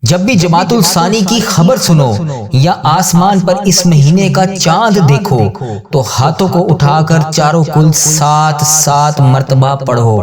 جب بھی جماعت الثانی کی خبر سنو یا آسمان پر اس مہینے کا چاند دیکھو تو ہاتھوں کو اٹھا کر چاروں کل 7 مرتبہ پڑھو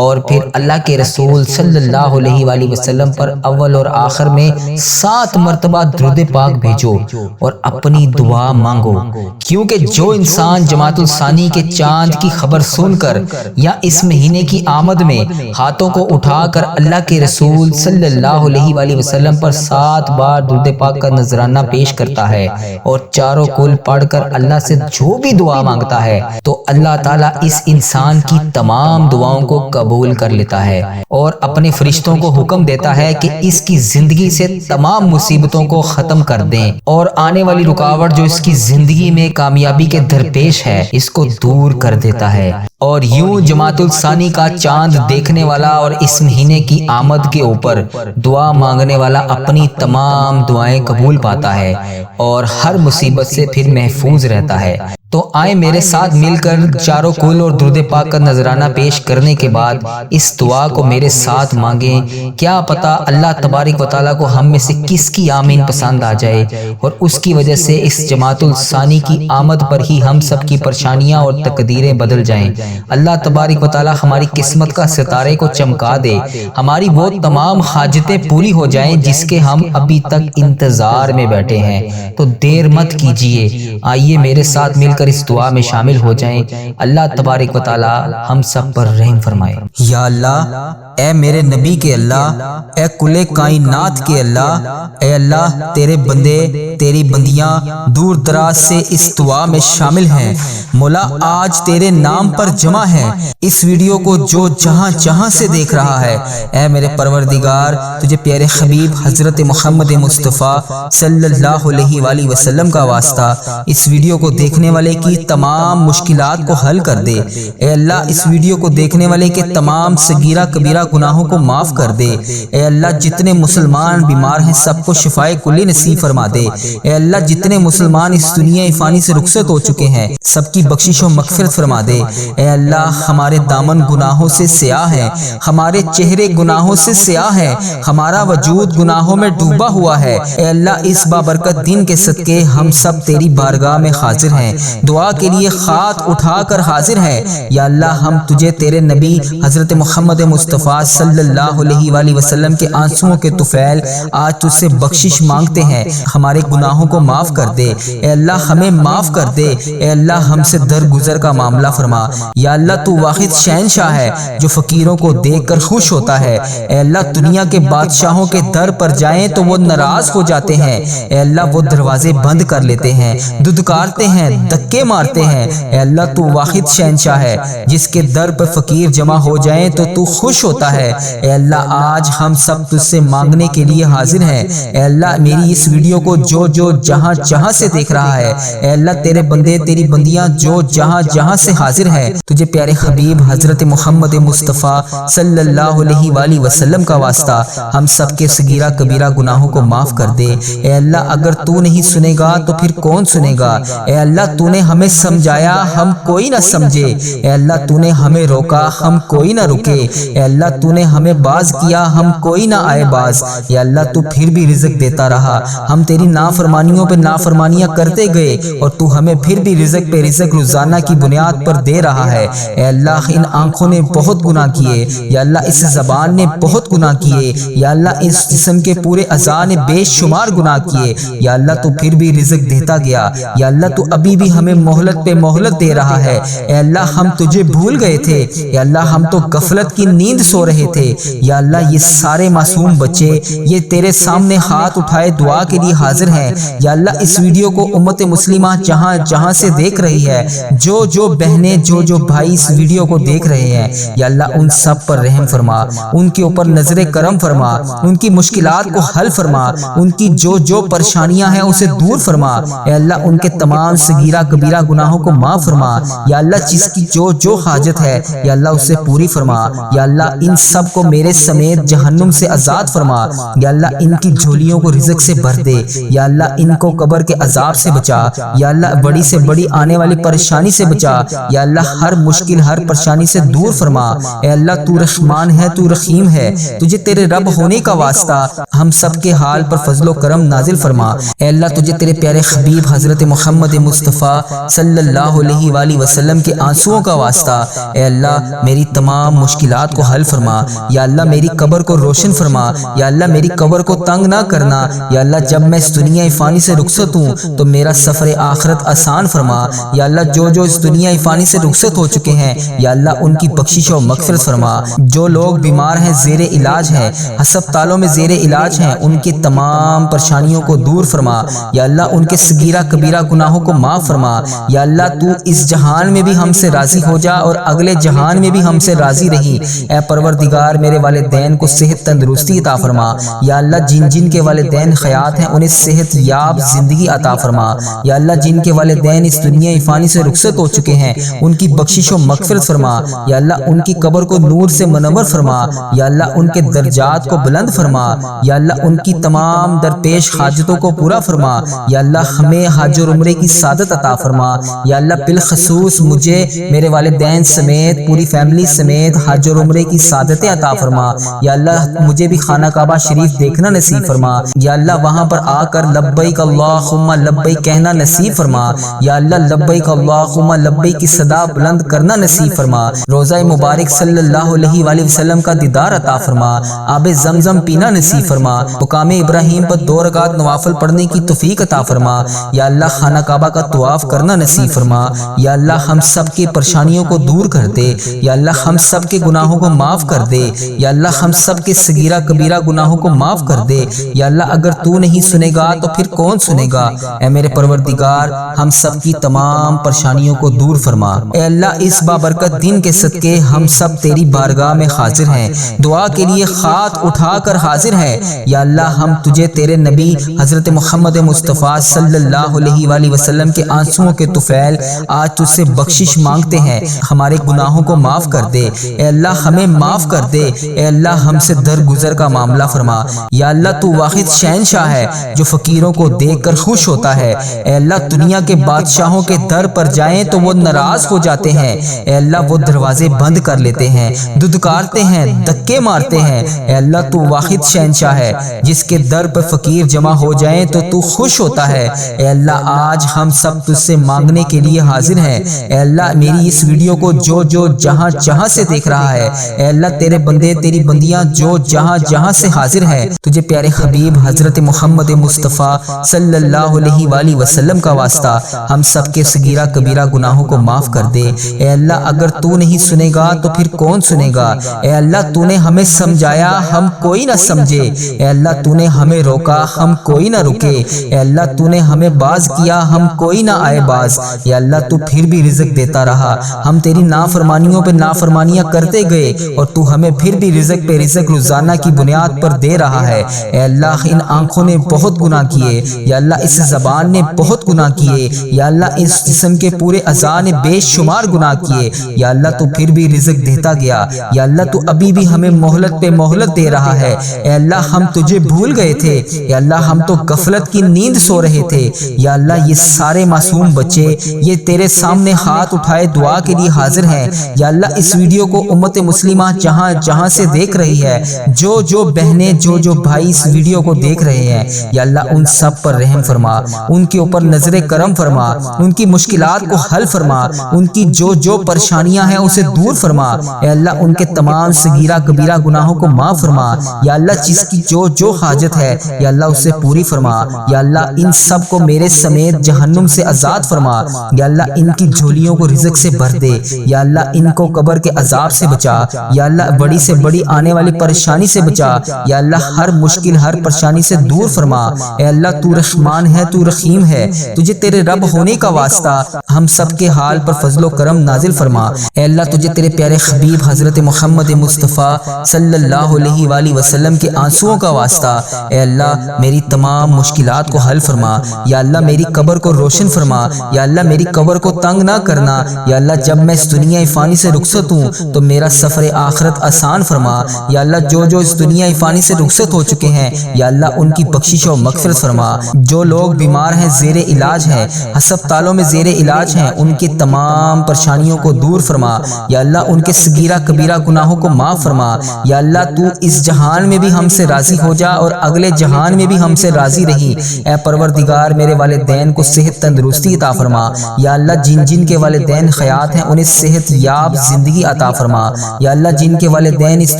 اور پھر اللہ کے رسول صلی اللہ علیہ وآلہ وسلم پر اول اور آخر میں 7 مرتبہ درود پاک بھیجو اور اپنی دعا مانگو، کیونکہ جو انسان جماعت الثانی کے چاند کی خبر سن کر یا اس مہینے کی آمد میں ہاتھوں کو اٹھا کر اللہ کے رسول صلی اللہ علیہ وآلہ وسلم پر 7 بار درود پاک کا نذرانہ پیش کرتا ہے اور چاروں کل پڑھ کر اللہ سے جو بھی دعا مانگتا ہے تو اللہ تعالیٰ اس انسان کی تمام دعاؤں کو قبول کر لیتا ہے اور اپنے فرشتوں کو حکم دیتا ہے کہ اس کی زندگی سے تمام مصیبتوں کو ختم کر دیں اور آنے والی رکاوٹ جو اس کی زندگی میں کامیابی کے درپیش ہے اس کو دور کر دیتا ہے۔ اور یوں جماعت الثانی کا چاند دیکھنے والا اور اس مہینے کی آمد کے اوپر دعا مانگنے والا اپنی تمام دعائیں قبول پاتا ہے اور ہر مصیبت سے پھر محفوظ رہتا ہے۔ تو آئیں میرے ساتھ مل کر چاروں کل اور درود پاک کا نذرانہ پیش کرنے کے بعد اس دعا کو میرے ساتھ مانگیں، کیا پتہ اللہ تبارک و تعالیٰ کو ہم میں سے کس کی آمین پسند آ جائے اور اس کی وجہ سے اس جماعت الثانی کی آمد پر ہی ہم سب کی پریشانیاں اور تقدیریں بدل جائیں۔ اللہ تبارک و تعالیٰ ہماری قسمت کا ستارے کو چمکا دے، ہماری وہ تمام حاجتیں پوری ہو جائیں جس کے ہم ابھی تک انتظار میں بیٹھے ہیں۔ تو دیر مت کیجیے، آئیے میرے ساتھ مل کر اس دعا میں شامل ہو جائیں۔ اللہ تبارک و تعالی ہم سب پر رحم فرمائے۔ یا اللہ، اے میرے نبی کے اللہ، اے کل کائنات کے اللہ، اے اللہ تیرے بندے تیری بندیاں دور دراز سے اس دعا میں شامل ہیں۔ مولا آج تیرے نام پر جمع ہیں، اس ویڈیو کو جو جہاں جہاں سے دیکھ رہا ہے، اے میرے پروردگار تجھے پیارے حبیب حضرت محمد مصطفیٰ صلی اللہ علیہ وآلہ وسلم کا واسطہ اس ویڈیو کو دیکھنے والے کی تمام مشکلات کو حل کر دے۔ اے اللہ اس ویڈیو کو دیکھنے والے کے تمام صغیرہ کبیرہ گناہوں کو معاف کر دے۔ اے اللہ جتنے مسلمان بیمار ہیں سب کو شفائے کلی نصیب فرما دے۔ اے اللہ جتنے مسلمان اس دنیا فانی سے رخصت ہو چکے ہیں سب کی بخشش و مغفرت فرما دے۔ اے اللہ ہمارے دامن گناہوں سے سیاہ ہے، ہمارے چہرے گناہوں سے سیاہ ہے، ہمارا وجود گناہوں میں ڈوبا ہوا ہے۔ اے اللہ اس بابرکت دن کے صدقے ہم سب تیری بارگاہ میں حاضر ہیں، دعا کے لیے ہاتھ اٹھا کر حاضر ہیں۔ یا اللہ ہم تجھے تیرے نبی حضرت محمد مصطفیٰ صلی اللہ علیہ وآلہ وسلم کے آنسوؤں کے طفیل آج تجھ سے بخشش مانگتے ہیں، ہمارے گناہوں کو معاف کر دے۔ اے اللہ ہمیں معاف کر دے۔ اے اللہ ہم سے درگزر کا معاملہ فرما۔ یا اللہ تو واحد شہنشاہ ہے جو فقیروں کو دیکھ کر خوش ہوتا ہے۔ اے اللہ دنیا کے بادشاہوں کے در پر جائیں تو وہ ناراض ہو جاتے ہیں، اے اللہ وہ دروازے بند کر لیتے ہیں، دھتکارتے ہیں، دھکے مارتے ہیں۔ اے اللہ تو واحد شہنشاہ ہے جس کے در پر فقیر جمع ہو جائیں تو خوش ہوتا ہے۔ اے اللہ آج ہم سب تجھ سے مانگنے کے لیے حاضر ہیں۔ اے اللہ میری اس ویڈیو کو جو جہاں جہاں سے دیکھ رہا ہے، اے اللہ تیرے بندے تیری بندیاں جو جہاں جہاں سے حاضر ہیں، تجھے پیارے حبیب حضرت محمد مصطفیٰ صلی اللہ علیہ وآلہ وسلم کا واسطہ ہم سب کے صغیرہ کبیرہ گناہوں کو معاف کر دے۔ اے اللہ اگر تو نہیں سنے گا تو پھر کون سنے گا؟ اے اللہ تو نے ہمیں سمجھایا ہم کوئی نہ سمجھے، اے اللہ تو نے ہمیں روکا ہم کوئی نہ رکے، اے اللہ تو نے ہمیں باز کیا ہم کوئی نہ آئے باز۔ یا اللہ تو پھر بھی رزق دیتا رہا، ہم تیری نافرمانیوں پہ نافرمانیاں کرتے گئے اور تو ہمیں پھر بھی رزق پہ رزق روزانہ کی بنیاد پر دے رہا ہے۔ اے اللہ ان آنکھوں نے بہت گناہ کیے، یا اللہ اس زبان نے بہت گناہ کیے، یا اللہ اس جسم کے پورے اعضاء نے بے شمار گناہ کیے، یا اللہ تو پھر بھی رزق دیتا گیا۔ یا اللہ تو ابھی بھی ہمیں مہلت پہ مہلت دے رہا ہے۔ اے اللہ ہم تجھے بھول گئے تھے، یا اللہ ہم تو غفلت کی نیند سو رہے تھے۔ یا اللہ یہ سارے معصوم بچے یہ تیرے سامنے ہاتھ اٹھائے دعا کے لیے حاضر ہیں۔ یا اللہ اس ویڈیو کو امت مسلمہ جہاں جہاں سے دیکھ رہی ہے، جو بہنیں جو بھائی اس ویڈیو کو دیکھ رہے ہیں، یا اللہ ان سب پر رحم فرما، ان کے اوپر نظر کرم فرما، ان کی مشکلات کو حل فرما، ان کی جو پریشانیاں ہیں اسے دور فرما۔ اے اللہ ان کے تمام صغیرہ کبیرہ گناہوں کو معاف فرما یا اللہ، جس کی جو حاجت ہے یا اللہ اسے پوری فرما یا اللہ، ان سب کو میرے سمیت جہنم سے آزاد فرما یا اللہ، ان کی جھولیوں کو رزق سے بھر دے یا اللہ، ان کو قبر کے عذاب سے بچا یا اللہ، بڑی سے بڑی آنے والی پریشانی سے بچا یا اللہ، ہر مشکل ہر پریشانی سے دور فرما اے اللہ، تو رحمان ہے، تو رحیم ہے، تجھے تیرے رب ہونے کا واسطہ ہم سب کے حال پر فضل و کرم نازل فرما اے اللہ، تجھے تیرے پیارے حبیب حضرت محمد مصطفیٰ صلی اللہ علیہ وآلہ وسلم کے آنسوؤں کا واسطہ اے اللہ، میری تمام مشکلات کو حل فرما یا اللہ، میری قبر کو روشن فرما یا اللہ، میری قبر کو تنگ نہ کرنا یا اللہ، جب میں اس دنیا فانی سے رخصت ہوں تو میرا سفر آخرت آسان فرما یا اللہ، جو اس دنیا فانی سے رخصت ہو چکے ہیں یا اللہ، ان کی بخشش و مغفرت فرما، جو لوگ بیمار ہیں، زیر علاج ہیں، ہسپتالوں میں زیر علاج ہیں، ان کی تمام پریشانیوں کو دور فرما یا اللہ، ان کے صغیرہ کبیرہ گناہوں کو معاف فرما یا اللہ، تو اس جہان میں بھی ہم سے راضی ہو جا اور اگلے جہان میں بھی ہم سے راضی رہی اے پروردگار، میرے والدین کو صحت تندرستی عطا فرما یا اللہ، جن کے والدین حیات ہیں انہیں صحت یاب زندگی عطا فرما یا اللہ، جن کے والدین اس دنیا فانی سے رخصت ہو چکے ہیں ان کی بخشش و مغفرت فرما یا اللہ، ان کی قبر کو نور سے منور فرما یا اللہ، ان کے درجات کو بلند فرما یا اللہ، ان کی تمام درپیش حاجتوں کو پورا فرما یا اللہ، ہمیں حج اور عمرے کی سعادت عطا فرما یا اللہ، بالخصوص مجھے میرے والدین سمیت پوری فیملی سمیت حج اور عمرے کی سعادتیں عطا فرما یا اللہ، مجھے بھی خانہ کعبہ شریف دیکھنا نصیب فرما یا اللہ، وہاں پر آ کر لبیک اللہم لبیک کہنا نصیب فرما یا اللہ، لبیک اللہم لبیک کی صدا بلند کرنا نصیب فرما، روضہ مبارک صلی اللہ علیہ وآلہ وسلم کا دیدار عطا فرما، آب زمزم پینا نصیب فرما، مقام ابراہیم پر 2 رکعت نوافل پڑھنے کی توفیق عطا فرما یا اللہ، خانہ کعبہ کا طواف کرنا نصیب فرما یا اللہ، ہم سب کی پریشانیوں کو دور کر دے یا اللہ، ہم سب کے گناہوں کو معاف کر دے یا اللہ، ہم سب کے صغیرہ کبیرہ گناہوں کو معاف کر دے یا اللہ، اگر تو نہیں سنے گا تو پھر کون سنے گا اے میرے پروردگار، ہم سب کی تمام پریشانیوں کو دور فرما اے اللہ، اس بابرکت دن کے صدقے ہم سب تیری بارگاہ میں حاضر ہیں، دعا کے لیے ہاتھ اٹھا کر حاضر ہیں یا اللہ، ہم تجھے تیرے نبی حضرت محمد مصطفیٰ صلی اللہ علیہ وآلہ وسلم کے آنسوؤں کے طفیل آج تجھ سے بخشش مانگتے ہیں، ہمارے گناہوں کو معاف کر دے اے اللہ، ہمیں معاف کر دے اے اللہ، ہم سے درگزر کا معاملہ فرما یا اللہ، تو واحد شہنشاہ ہے جو فقیروں کو دیکھ کر خوش ہوتا ہے اے اللہ، دنیا کے بادشاہوں کے در پر جائیں تو وہ ناراض ہو جاتے ہیں اے اللہ، وہ دروازے بند کر لیتے ہیں، دھتکارتے ہیں، دھکے مارتے ہیں اے اللہ، تو واحد شہنشاہ ہے جس کے در پر فقیر جمع ہو جائیں تو خوش ہوتا ہے اے اللہ، آج ہم سب تجھ سے مانگنے کے لیے حاضر ہیں اے اللہ، میری اس ویڈیو کو جو جہاں سے دیکھ رہا ہے اے اللہ، تیرے بندے تیری بندیاں جو جہاں سے حاضر ہیں، تجھے پیارے حبیب حضرت محمد مصطفیٰ صلی اللہ علیہ وآلہ وسلم کا واسطہ ہم سب کے صغیرہ کبیرہ گناہوں کو معاف کر دے اے اللہ، اگر تو نہیں سنے گا تو پھر کون سنے گا اے اللہ، تو نے ہمیں سمجھایا ہم کوئی نہ سمجھے اے اللہ، تو نے ہمیں روکا ہم کوئی نہ رکے اے اللہ، تو نے ہمیں باز کیا ہم کوئی نہ آئے باز اے اللہ، تو پھر بھی رزق دیتا رہا، ہم تیری نافرمانیوں پہ نافرمانیاں کرتے گئے اور تو ہمیں پھر بھی رزق پہ رزق روزانہ کی بنیاد پر دے رہا ہے اے اللہ، ان آنکھوں نے بہت گناہ کیے یا اللہ، اس زبان نے بہت گناہ کیے یا اللہ، اس جسم کے پورے اعضاء نے بے شمار گناہ کیے یا اللہ، تو پھر بھی رزق دیتا گیا یا اللہ، تو ابھی بھی ہمیں مہلت پہ مہلت دے رہا ہے اے اللہ، ہم تجھے بھول گئے تھے یا اللہ، ہم تو غفلت کی نیند سو رہے تھے یا اللہ، یہ سارے معصوم بچے یہ تیرے سامنے ہاتھ اٹھائے دعا کے لیے حاضر ہیں یا اللہ، اس ویڈیو کو امت مسلمہ جہاں سے دیکھ رہی ہے، جو بہنیں جو بھائی اس ویڈیو کو دیکھ رہے ہیں یا اللہ، ان سب پر رحم فرما، ان کے اوپر نظر کرم فرما، ان کی مشکلات کو حل فرما، ان کی جو پریشانیاں ہیں اسے دور فرما اے اللہ، ان کے تمام صغیرہ کبیرہ گناہوں کو معاف فرما یا اللہ، جس کی جو حاجت ہے یا اللہ اسے پوری فرما یا اللہ، ان سب کو میرے سمیت جہنم سے آزاد فرما یا اللہ، ان کی جھولیوں کو رزق سے بھر دے یا اللہ، ان کو قبر کے عذاب سے بچا یا اللہ، بڑی سے بڑی آنے والی پریشانی سے بچا یا اللہ، ہر مشکل ہر پریشانی سے دور فرما اے اللہ، تو رحمان ہے، تو رحیم ہے، تجھے تیرے رب ہونے کا واسطہ ہم سب کے حال پر فضل و کرم نازل فرما اے اللہ، تجھے تیرے پیارے حبیب حضرت محمد مصطفیٰ صلی اللہ علیہ وآلہ وسلم کے آنسوؤں کا واسطہ اے اللہ، میری تمام مشکلات کو حل فرما یا اللہ، میری قبر کو روشن فرما یا اللہ میری قبر کو تنگ نہ کرنا، یا اللہ جب میں اس دنیا فانی سے رخصت ہوں تو میرا سفر آخرت آسان فرما، یا اللہ جو جو اس دنیا فانی سے رخصت ہو چکے ہیں یا اللہ ان کی بخشش و مغفرت فرما، جو لوگ بیمار ہیں زیر علاج ہیں، ہسپتالوں میں زیر علاج ہیں، ان کی تمام پریشانیوں کو دور فرما، یا اللہ ان کے صغیرہ کبیرہ گناہوں کو معاف فرما، یا اللہ تو اس جہان میں بھی ہم سے راضی ہو جا اور اگلے جہان میں بھی ہم سے راضی رہی۔ اے پروردگار میرے والدین کو صحت تندرستی عطا فرما، یا اللہ جن جن کے والدین حیات ہیں انہیں صحت یاب زندگی عطا فرما، یا اللہ جن کے والدین اس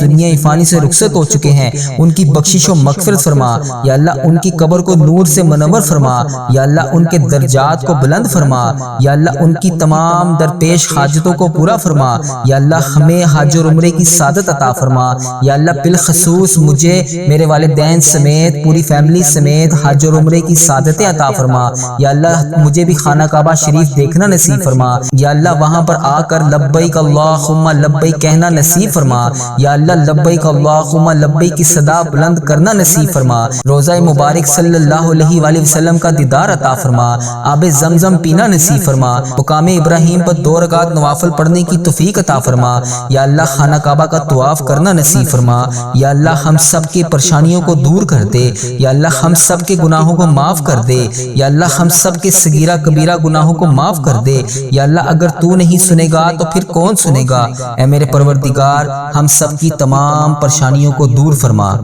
دنیا فانی سے رخصت ہو چکے ہیں ان کی بخشش و مغفرت فرما، یا اللہ ان کی قبر کو نور سے منور فرما، یا اللہ ان کے درجات کو بلند فرما، یا اللہ ان کی تمام درپیش حاجتوں کو پورا فرما، یا اللہ ہمیں حج اور عمرے کی سعادت عطا فرما، یا اللہ بالخصوص مجھے میرے والدین سمیت پوری فیملی سمیت حج اور عمرے کی سعادتیں عطا فرما، یا اللہ مجھے بھی خانہ کعبہ شریف دیکھنا نصیب فرما، یا اللہ وہاں پر آ کر لبیک اللہم لبیک کہنا نصیب فرما، یا اللہ لبیک اللہم لبیک کی صدا بلند کرنا نصیب فرما، روضہ مبارک صلی اللہ علیہ وآلہ وسلم کا دیدار عطا فرما، آب زمزم پینا نصیب فرما، مقام ابراہیم پر 2 رکعت نوافل پڑھنے کی توفیق عطا فرما، یا اللہ خانہ کعبہ کا طواف کرنا نصیب فرما، یا اللہ ہم سب کی پریشانیوں کو دور کر دے، یا اللہ ہم سب کے گناہوں کو معاف کر دے، یا اللہ ہم سب کے صغیرہ کبیرہ گناہوں کو معاف کر دے، یا اللہ اگر تو نہیں سنے گا تو پھر کون سنے گا؟ اے میرے پروردگار ہم سب کی تمام پریشانیوں کو دور فرما۔